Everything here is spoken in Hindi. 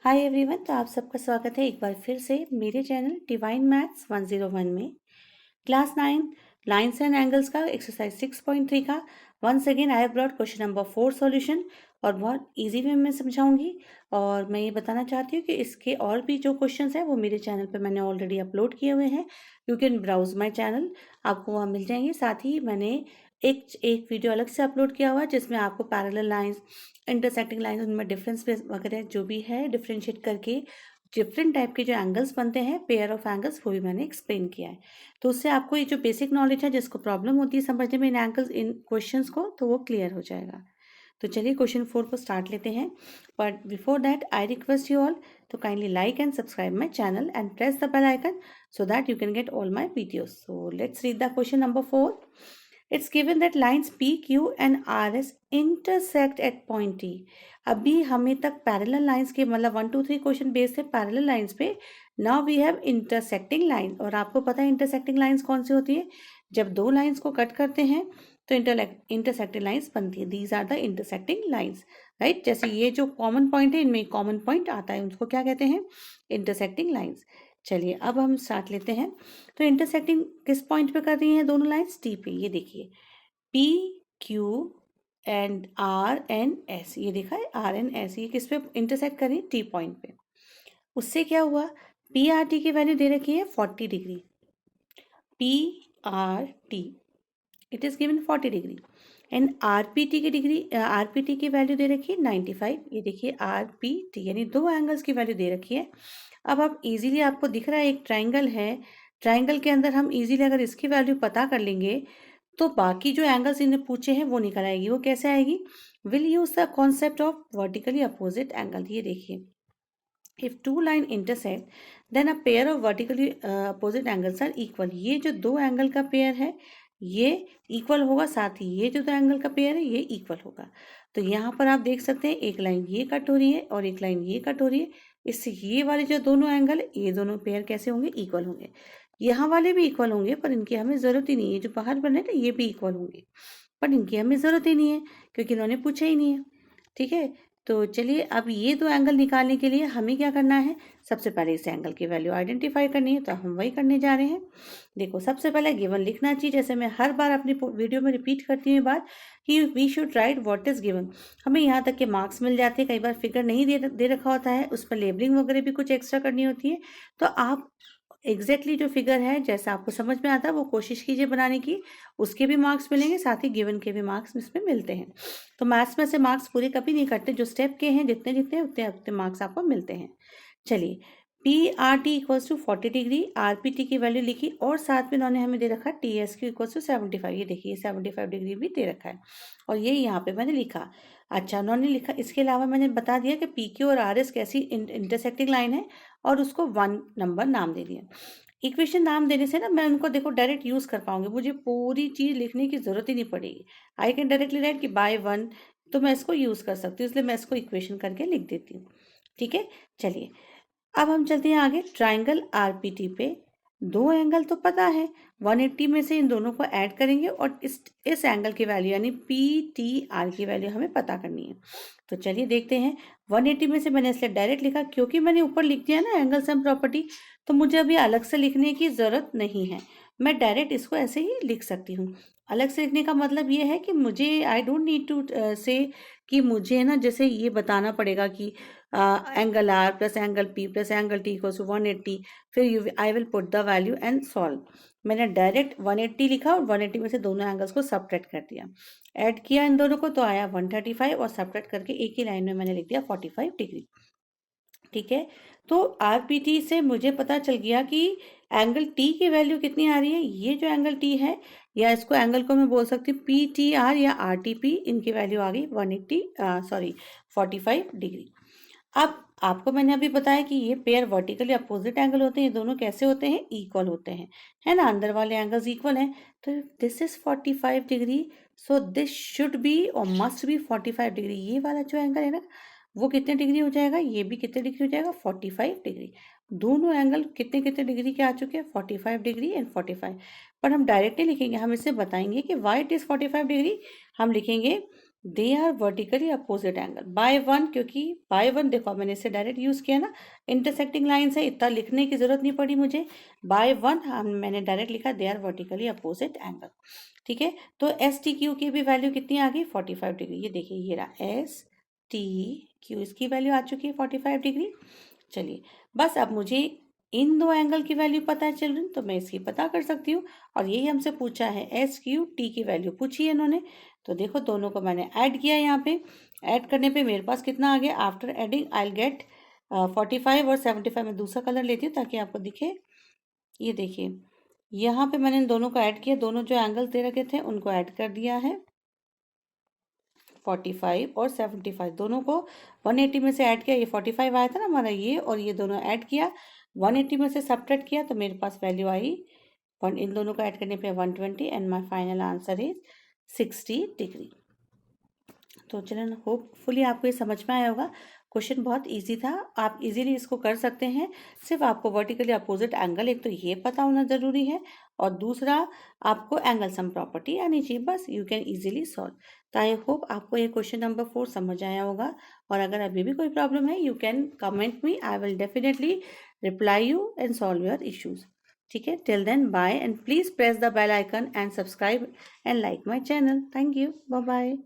Hi everyone. तो आप सबका स्वागत है एक बार फिर से मेरे चैनल डिवाइन मैथ्स 101 में। क्लास 9 लाइन्स एंड एंगल्स का एक्सरसाइज 6.3 का once again I have brought question number 4 solution और बहुत इजी वे में समझाऊंगी। और मैं ये बताना चाहती हूँ कि इसके और भी जो क्वेश्चंस हैं वो मेरे चैनल पे मैंने ऑलरेडी अपलोड किए हुए हैं। You can browse my channel, आपको वहाँ मिल जाएंगे। साथ ही मैंने एक वीडियो अलग से अपलोड किया हुआ है जिसमें आपको पैरेलल लाइंस, इंटरसेक्टिंग लाइंस, उनमें डिफरेंस वगैरह जो भी है डिफरेंशिएट करके डिफरेंट टाइप के जो एंगल्स बनते हैं, पेयर ऑफ एंगल्स, वो भी मैंने एक्सप्लेन किया है। तो उससे आपको ये जो बेसिक नॉलेज है, जिसको प्रॉब्लम होती है समझने में इन एंगल्स, इन क्वेश्चंस को, तो वो क्लियर हो जाएगा। तो चलिए क्वेश्चन 4 को स्टार्ट लेते हैं। But before that I request you all to kindly like and subscribe my channel and press the bell icon so that you can get all my videos. So let's read the question number 4. It's given that lines P, Q and RS intersect at point T. अभी हमें तक पैरेलल लाइंस के मतलब 1 2 3 क्वेश्चन बेस्ड है पैरेलल लाइंस पे। Now we have intersecting line. और आपको पता है इंटरसेक्टिंग लाइंस कौन सी होती है? जब दो लाइंस को कट करते हैं तो इंटरसेक्टिंग लाइंस बनती है। These are the intersecting lines, right. जैसे ये जो कॉमन पॉइंट है, इनमें कॉमन पॉइंट आता है, उसको क्या कहते हैं? Intersecting lines. चलिए अब हम स्टार्ट लेते हैं। तो इंटरसेक्टिंग किस पॉइंट पे कर रही हैं दोनों लाइंस? टी पे। ये देखिए P Q and R N S, ये देखा है आर एन एस, ये किस पे इंटरसेक्ट कर रही है? टी पॉइंट पे। उससे क्या हुआ? पी आर टी की वैल्यू दे रखी है 40 degree. P R T it is given 40 degree and RPT की डिग्री, आरपीटी की वैल्यू दे रखी है 95। ये देखिए आरपीटी यानी दो एंगल्स की वैल्यू दे रखी है। अब आप इजीली, आपको दिख रहा है एक ट्राइंगल है, ट्राइंगल के अंदर हम इजीली अगर इसकी वैल्यू पता कर लेंगे तो बाकी जो एंगल्स इन्हें पूछे हैं वो निकल आएगी। वो कैसे आएगी? Will use the concept of vertically opposite angle. ये देखिए if two line intersect then a pair of vertically opposite angles are equal. ये जो दो एंगल का पेयर है ये इक्वल होगा, साथ ही ये जो दो एंगल का पेयर है ये इक्वल होगा। तो यहाँ पर आप देख सकते हैं एक लाइन ये कट हो रही है और एक लाइन ये कट हो रही है। इससे ये वाले जो दोनों एंगल, ये दोनों पेयर कैसे होंगे? इक्वल होंगे। यहाँ वाले भी इक्वल होंगे पर इनकी हमें जरूरत ही नहीं है। जो बाहर बने ना ये भी इक्वल होंगे पर इनकी हमें जरूरत ही नहीं है क्योंकि इन्होंने पूछा ही नहीं है। ठीक है, तो चलिए अब ये दो एंगल निकालने के लिए हमें क्या करना है? सबसे पहले इस एंगल की वैल्यू आइडेंटिफाई करनी है, तो हम वही करने जा रहे हैं। देखो सबसे पहले गिवन लिखना चाहिए। जैसे मैं हर बार अपनी वीडियो में रिपीट करती हूँ बात कि we should write what is given. हमें यहाँ तक के मार्क्स मिल जाते हैं, कई बार फिगर नहीं दे रखा होता है, उस पर लेबलिंग वगैरह भी कुछ एक्स्ट्रा करनी होती है। तो आप एग्जैक्टली जो फिगर है जैसा आपको समझ में आता है वो कोशिश कीजिए बनाने की, उसके भी मार्क्स मिलेंगे, साथ ही गिवन के भी मार्क्स इसमें मिलते हैं। तो मैथ्स में से मार्क्स पूरे कभी नहीं कटते, जो स्टेप के हैं जितने जितने उतने उतने मार्क्स आपको मिलते हैं। चलिए P R T equals to 40 degree, R P T की वैल्यू लिखी और साथ में इन्होंने हमें दे रखा T S Q equals to 75। ये देखिए 75 डिग्री भी दे रखा है और ये यहाँ पे मैंने लिखा। अच्छा उन्होंने लिखा, इसके अलावा मैंने बता दिया कि पी क्यू और आर एस कैसी इंटरसेक्टिंग लाइन है और उसको 1 नंबर नाम दे दिया। इक्वेशन नाम देने से ना मैं उनको देखो डायरेक्ट यूज कर पाऊंगी, मुझे पूरी चीज लिखने की जरूरत ही नहीं पड़ेगी। आई कैन डायरेक्टली राइट कि बाय 1, तो मैं इसको यूज कर सकती हूँ, इसलिए मैं इसको इक्वेशन करके लिख देती हूँ। ठीक है, चलिए अब हम चलते हैं आगे। ट्राइंगल आरपीटी पे दो एंगल तो पता है, 180 में से इन दोनों को ऐड करेंगे और इस एंगल की वैल्यू यानी पी टी आर की वैल्यू हमें पता करनी है। तो चलिए देखते हैं। 180 में से मैंने इसलिए डायरेक्ट लिखा क्योंकि मैंने ऊपर लिख दिया ना एंगल सम प्रॉपर्टी, तो मुझे अभी अलग से लिखने की जरूरत नहीं है, मैं डायरेक्ट इसको ऐसे ही लिख सकती हूँ। अलग से लिखने का मतलब ये है कि मुझे आई डोंट नीड टू से कि मुझे ना जैसे ये बताना पड़ेगा कि angle R plus angle P plus angle T equals to 180, फिर you I will put the value and solve. मैंने डायरेक्ट 180 लिखा और 180 में से दोनों एंगल्स को सबट्रैक्ट कर दिया, ऐड किया इन दोनों को तो आया 135 और सबट्रैक्ट करके एक ही लाइन में मैंने लिख दिया 45 डिग्री। ठीक है, तो आरपीटी से मुझे पता चल गया कि एंगल टी की वैल्यू कितनी आ रही है। ये जो एंगल टी है, या इसको एंगल को मैं बोल सकती हूँ पी टी आर या आर टी पी, इनकी वैल्यू आ गई 45 डिग्री। अब आपको मैंने अभी बताया कि ये पेयर वर्टिकली अपोजिट एंगल होते हैं, ये दोनों कैसे होते हैं? इक्वल होते हैं, है ना, अंदर वाले एंगल्स इक्वल हैं। तो this is 45 degree, so this should be और मस्ट बी 45 डिग्री। ये वाला जो एंगल है ना वो कितने डिग्री हो जाएगा? ये भी कितने डिग्री हो जाएगा? 45 डिग्री। दोनों एंगल कितने कितने डिग्री के आ चुके हैं? 45 डिग्री एंड 45। पर हम डायरेक्टली लिखेंगे, हम इसे बताएंगे कि वाई इट इज 45 डिग्री। हम लिखेंगे they are vertically opposite angle by one, क्योंकि बाय वन देखो मैंने इसे डायरेक्ट यूज किया ना, इंटरसेक्टिंग लाइन्स है, इतना लिखने की जरूरत नहीं पड़ी मुझे। बाय वन मैंने डायरेक्ट लिखा they are vertically opposite angle. ठीक है, तो एस टी क्यू की भी वैल्यू कितनी आ गई 45 डिग्री। ये देखिए ये रहा एस टी क्यू, इसकी वैल्यू आ चुकी है 45 डिग्री। चलिए बस अब मुझे इन दो एंगल की वैल्यू पता है चिल्ड्रन, तो मैं इसकी पता कर सकती हूँ। और यही हमसे पूछा है एस क्यू टी की वैल्यू पूछी है इन्होंने। तो देखो दोनों को मैंने ऐड किया यहाँ पे, ऐड करने पे मेरे पास कितना आ गया, आफ्टर एडिंग आई गेट 45 और 75। में दूसरा कलर लेती हूँ ताकि आपको दिखे। ये देखिए यहाँ पे मैंने इन दोनों को ऐड किया, दोनों जो एंगल दे रखे थे उनको ऐड कर दिया है। 45 और 75 दोनों को 180 में से ऐड किया, ये 45 आया था ना हमारा ये, और ये दोनों ऐड किया, 180 में से सब्ट्रैक्ट किया तो मेरे पास वैल्यू आई इन दोनों को ऐड करने पे 120 and my final answer is 60 degree. तो चलिए होपफुली आपको ये समझ में आया होगा। क्वेश्चन बहुत इजी था, आप इजीली इसको कर सकते हैं। सिर्फ आपको वर्टिकली अपोजिट एंगल एक तो ये पता होना जरूरी है, और दूसरा आपको एंगल सम प्रॉपर्टी आनी चाहिए, बस यू कैन इजीली सॉल्व। तो आई होप आपको ये क्वेश्चन नंबर 4 समझ आया होगा। और अगर अभी भी कोई प्रॉब्लम है you can comment me, I will definitely reply you and solve your issues. ठीक है, till then bye and please press the bell icon and subscribe and like my channel. Thank you, bye bye.